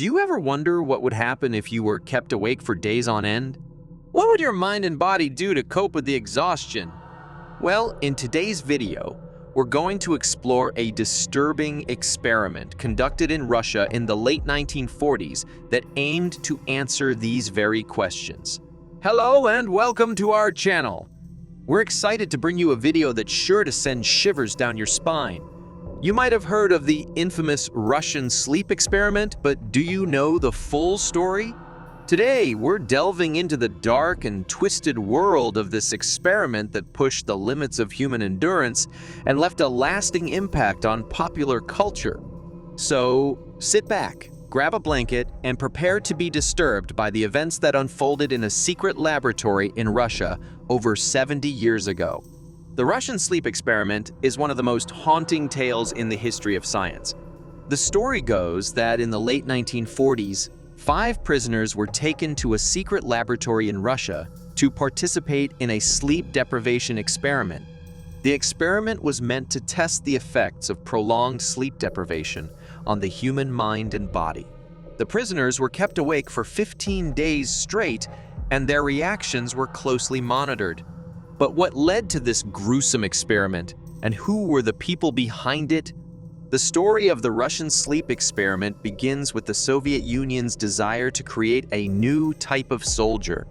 Do you ever wonder what would happen if you were kept awake for days on end? What would your mind and body do to cope with the exhaustion? Well, in today's video, we're going to explore a disturbing experiment conducted in Russia in the late 1940s that aimed to answer these very questions. Hello and welcome to our channel. We're excited to bring you a video that's sure to send shivers down your spine. You might have heard of the infamous Russian sleep experiment, but do you know the full story? Today, we're delving into the dark and twisted world of this experiment that pushed the limits of human endurance and left a lasting impact on popular culture. So, sit back, grab a blanket, and prepare to be disturbed by the events that unfolded in a secret laboratory in Russia over 70 years ago. The Russian sleep experiment is one of the most haunting tales in the history of science. The story goes that in the late 1940s, 5 prisoners were taken to a secret laboratory in Russia to participate in a sleep deprivation experiment. The experiment was meant to test the effects of prolonged sleep deprivation on the human mind and body. The prisoners were kept awake for 15 days straight, and their reactions were closely monitored. But what led to this gruesome experiment, and who were the people behind it? The story of the Russian sleep experiment begins with the Soviet Union's desire to create a new type of soldier.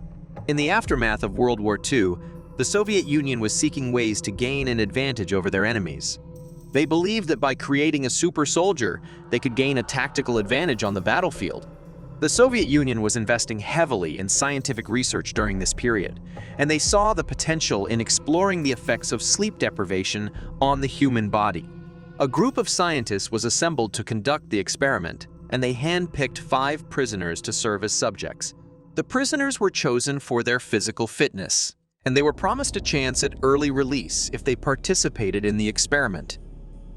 In the aftermath of World War II, the Soviet Union was seeking ways to gain an advantage over their enemies. They believed that by creating a super soldier, they could gain a tactical advantage on the battlefield. The Soviet Union was investing heavily in scientific research during this period, and they saw the potential in exploring the effects of sleep deprivation on the human body. A group of scientists was assembled to conduct the experiment, and they handpicked 5 prisoners to serve as subjects. The prisoners were chosen for their physical fitness, and they were promised a chance at early release if they participated in the experiment.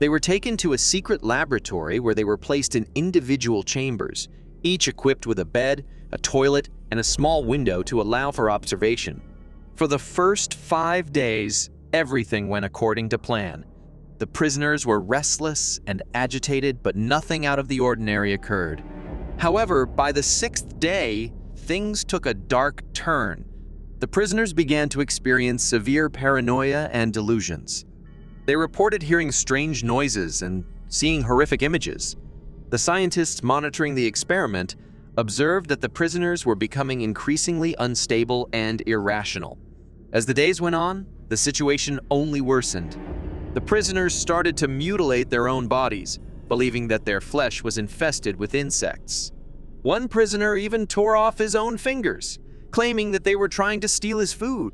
They were taken to a secret laboratory where they were placed in individual chambers, each equipped with a bed, a toilet, and a small window to allow for observation. For the first 5 days, everything went according to plan. The prisoners were restless and agitated, but nothing out of the ordinary occurred. However, by the 6th day, things took a dark turn. The prisoners began to experience severe paranoia and delusions. They reported hearing strange noises and seeing horrific images. The scientists monitoring the experiment observed that the prisoners were becoming increasingly unstable and irrational. As the days went on, the situation only worsened. The prisoners started to mutilate their own bodies, believing that their flesh was infested with insects. One prisoner even tore off his own fingers, claiming that they were trying to steal his food.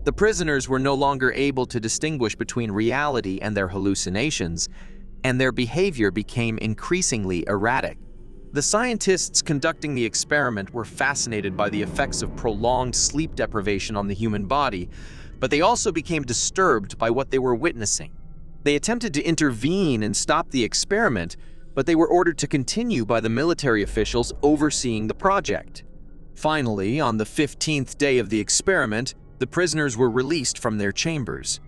The prisoners were no longer able to distinguish between reality and their hallucinations, and their behavior became increasingly erratic. The scientists conducting the experiment were fascinated by the effects of prolonged sleep deprivation on the human body, but they also became disturbed by what they were witnessing. They attempted to intervene and stop the experiment, but they were ordered to continue by the military officials overseeing the project. Finally, on the 15th day of the experiment, the prisoners were released from their chambers.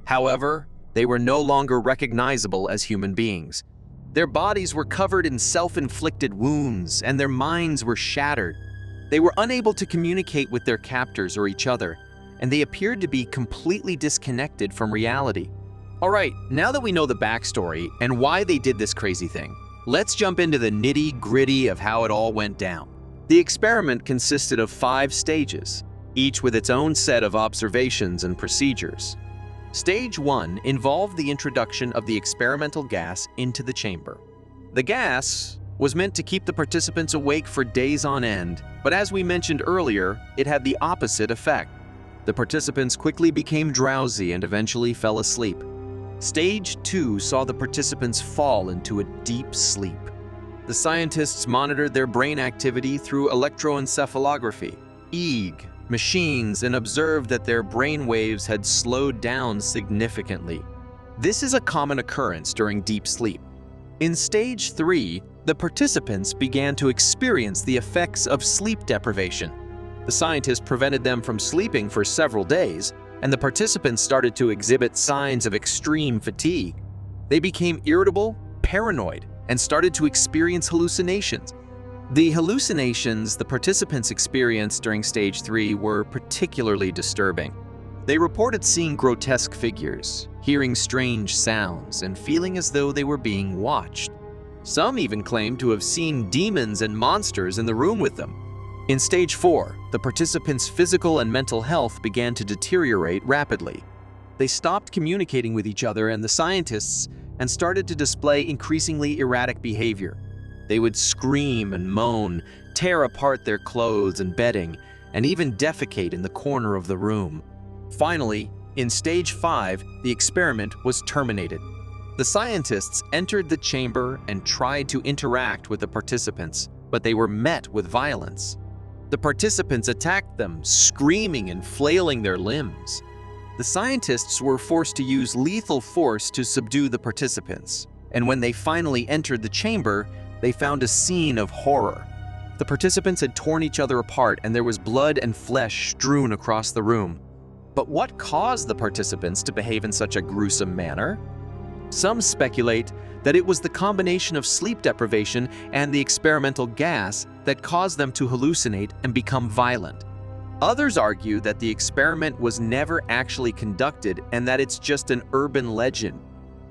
However, they were no longer recognizable as human beings. Their bodies were covered in self-inflicted wounds, and their minds were shattered. They were unable to communicate with their captors or each other, and they appeared to be completely disconnected from reality. Alright, now that we know the backstory and why they did this crazy thing, let's jump into the nitty-gritty of how it all went down. The experiment consisted of 5 stages, each with its own set of observations and procedures. Stage 1 involved the introduction of the experimental gas into the chamber. The gas was meant to keep the participants awake for days on end, but as we mentioned earlier, it had the opposite effect. The participants quickly became drowsy and eventually fell asleep. Stage 2 saw the participants fall into a deep sleep. The scientists monitored their brain activity through electroencephalography, EEG, machines, and observed that their brain waves had slowed down significantly. This is a common occurrence during deep sleep. In stage 3, the participants began to experience the effects of sleep deprivation. The scientists prevented them from sleeping for several days, and the participants started to exhibit signs of extreme fatigue. They became irritable, paranoid, and started to experience hallucinations. The hallucinations the participants experienced during stage 3 were particularly disturbing. They reported seeing grotesque figures, hearing strange sounds, and feeling as though they were being watched. Some even claimed to have seen demons and monsters in the room with them. In stage 4, the participants' physical and mental health began to deteriorate rapidly. They stopped communicating with each other and the scientists and started to display increasingly erratic behavior. They would scream and moan, tear apart their clothes and bedding, and even defecate in the corner of the room. Finally, in stage 5, the experiment was terminated. The scientists entered the chamber and tried to interact with the participants, but they were met with violence. The participants attacked them, screaming and flailing their limbs. The scientists were forced to use lethal force to subdue the participants, and when they finally entered the chamber, they found a scene of horror. The participants had torn each other apart, and there was blood and flesh strewn across the room. But what caused the participants to behave in such a gruesome manner? Some speculate that it was the combination of sleep deprivation and the experimental gas that caused them to hallucinate and become violent. Others argue that the experiment was never actually conducted and that it's just an urban legend.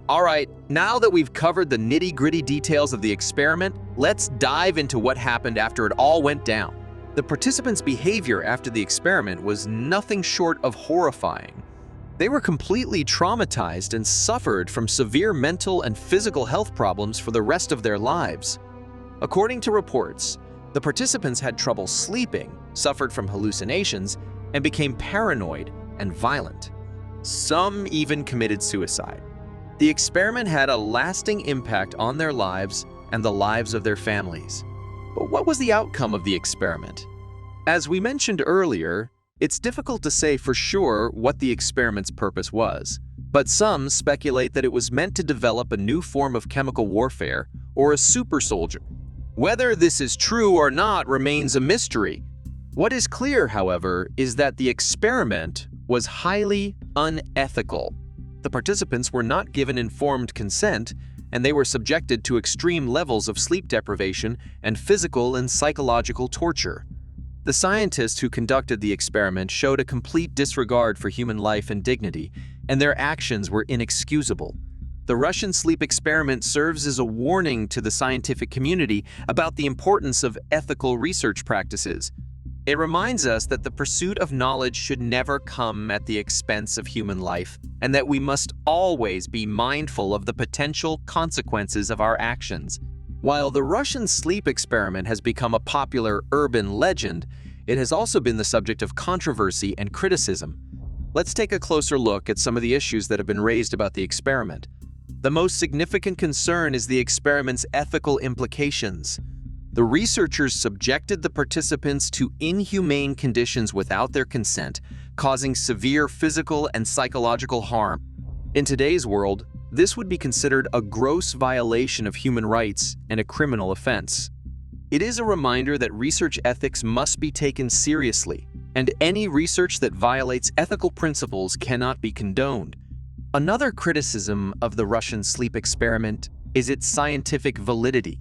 Alright, now that we've covered the nitty-gritty details of the experiment, let's dive into what happened after it all went down. The participants' behavior after the experiment was nothing short of horrifying. They were completely traumatized and suffered from severe mental and physical health problems for the rest of their lives. According to reports, the participants had trouble sleeping, suffered from hallucinations, and became paranoid and violent. Some even committed suicide. The experiment had a lasting impact on their lives and the lives of their families. But what was the outcome of the experiment? As we mentioned earlier, it's difficult to say for sure what the experiment's purpose was, but some speculate that it was meant to develop a new form of chemical warfare or a super soldier. Whether this is true or not remains a mystery. What is clear, however, is that the experiment was highly unethical. The participants were not given informed consent, and they were subjected to extreme levels of sleep deprivation and physical and psychological torture. The scientists who conducted the experiment showed a complete disregard for human life and dignity, and their actions were inexcusable. The Russian sleep experiment serves as a warning to the scientific community about the importance of ethical research practices. It reminds us that the pursuit of knowledge should never come at the expense of human life, and that we must always be mindful of the potential consequences of our actions. While the Russian sleep experiment has become a popular urban legend, it has also been the subject of controversy and criticism. Let's take a closer look at some of the issues that have been raised about the experiment. The most significant concern is the experiment's ethical implications. The researchers subjected the participants to inhumane conditions without their consent, causing severe physical and psychological harm. In today's world, this would be considered a gross violation of human rights and a criminal offense. It is a reminder that research ethics must be taken seriously, and any research that violates ethical principles cannot be condoned. Another criticism of the Russian sleep experiment is its scientific validity.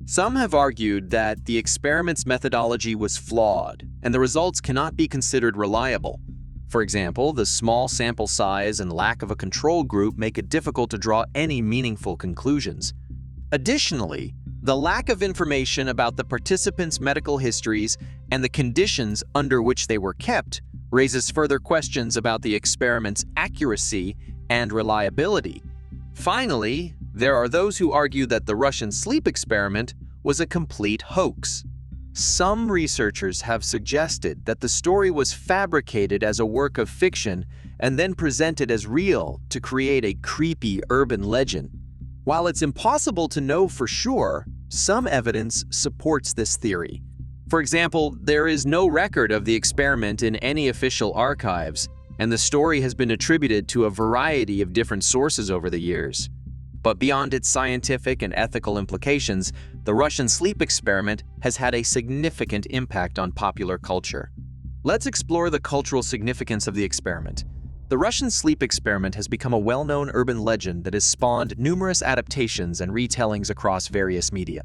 Some have argued that the experiment's methodology was flawed, and the results cannot be considered reliable. For example, the small sample size and lack of a control group make it difficult to draw any meaningful conclusions. Additionally, the lack of information about the participants' medical histories and the conditions under which they were kept raises further questions about the experiment's accuracy and reliability. Finally, there are those who argue that the Russian sleep experiment was a complete hoax. Some researchers have suggested that the story was fabricated as a work of fiction and then presented as real to create a creepy urban legend. While it's impossible to know for sure, some evidence supports this theory. For example, there is no record of the experiment in any official archives, and the story has been attributed to a variety of different sources over the years. But beyond its scientific and ethical implications, the Russian sleep experiment has had a significant impact on popular culture. Let's explore the cultural significance of the experiment. The Russian sleep experiment has become a well-known urban legend that has spawned numerous adaptations and retellings across various media.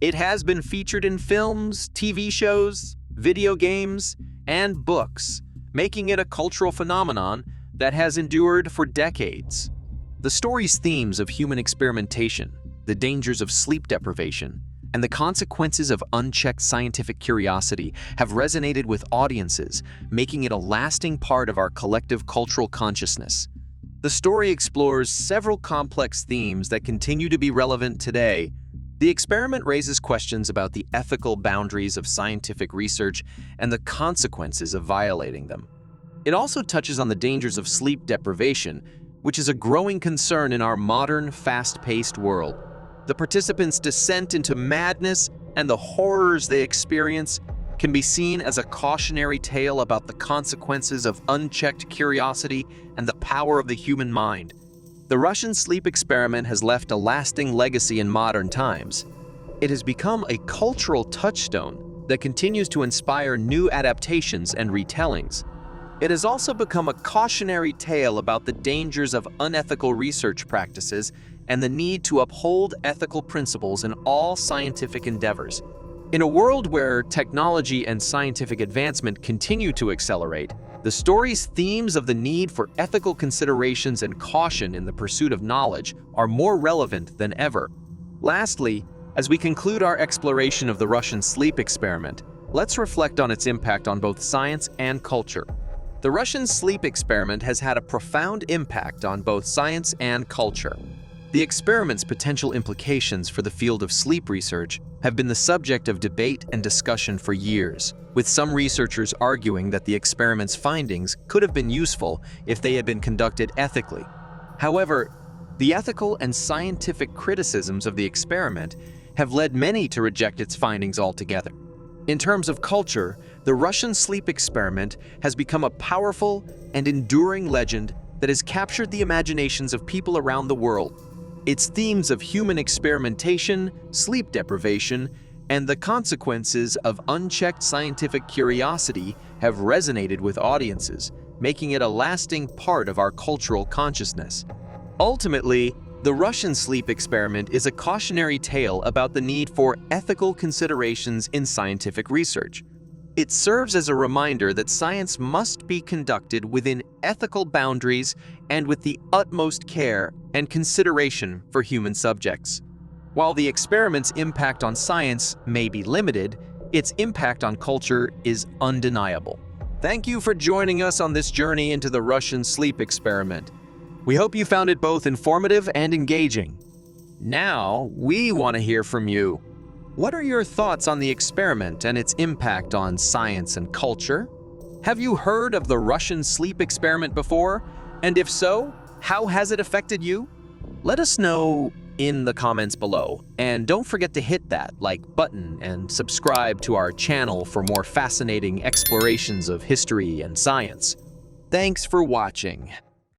It has been featured in films, TV shows, video games, and books, making it a cultural phenomenon that has endured for decades. The story's themes of human experimentation, the dangers of sleep deprivation, and the consequences of unchecked scientific curiosity have resonated with audiences, making it a lasting part of our collective cultural consciousness. The story explores several complex themes that continue to be relevant today. The experiment raises questions about the ethical boundaries of scientific research and the consequences of violating them. It also touches on the dangers of sleep deprivation, which is a growing concern in our modern, fast-paced world. The participants' descent into madness and the horrors they experience can be seen as a cautionary tale about the consequences of unchecked curiosity and the power of the human mind. The Russian sleep experiment has left a lasting legacy in modern times. It has become a cultural touchstone that continues to inspire new adaptations and retellings. It has also become a cautionary tale about the dangers of unethical research practices and the need to uphold ethical principles in all scientific endeavors. In a world where technology and scientific advancement continue to accelerate, the story's themes of the need for ethical considerations and caution in the pursuit of knowledge are more relevant than ever. Lastly, as we conclude our exploration of the Russian sleep experiment, let's reflect on its impact on both science and culture. The Russian sleep experiment has had a profound impact on both science and culture. The experiment's potential implications for the field of sleep research have been the subject of debate and discussion for years, with some researchers arguing that the experiment's findings could have been useful if they had been conducted ethically. However, the ethical and scientific criticisms of the experiment have led many to reject its findings altogether. In terms of culture, the Russian sleep experiment has become a powerful and enduring legend that has captured the imaginations of people around the world. Its themes of human experimentation, sleep deprivation, and the consequences of unchecked scientific curiosity have resonated with audiences, making it a lasting part of our cultural consciousness. Ultimately, the Russian sleep experiment is a cautionary tale about the need for ethical considerations in scientific research. It serves as a reminder that science must be conducted within ethical boundaries and with the utmost care and consideration for human subjects. While the experiment's impact on science may be limited, its impact on culture is undeniable. Thank you for joining us on this journey into the Russian sleep experiment. We hope you found it both informative and engaging. Now, we want to hear from you. What are your thoughts on the experiment and its impact on science and culture? Have you heard of the Russian sleep experiment before? And if so, how has it affected you? Let us know in the comments below. And don't forget to hit that like button and subscribe to our channel for more fascinating explorations of history and science. Thanks for watching.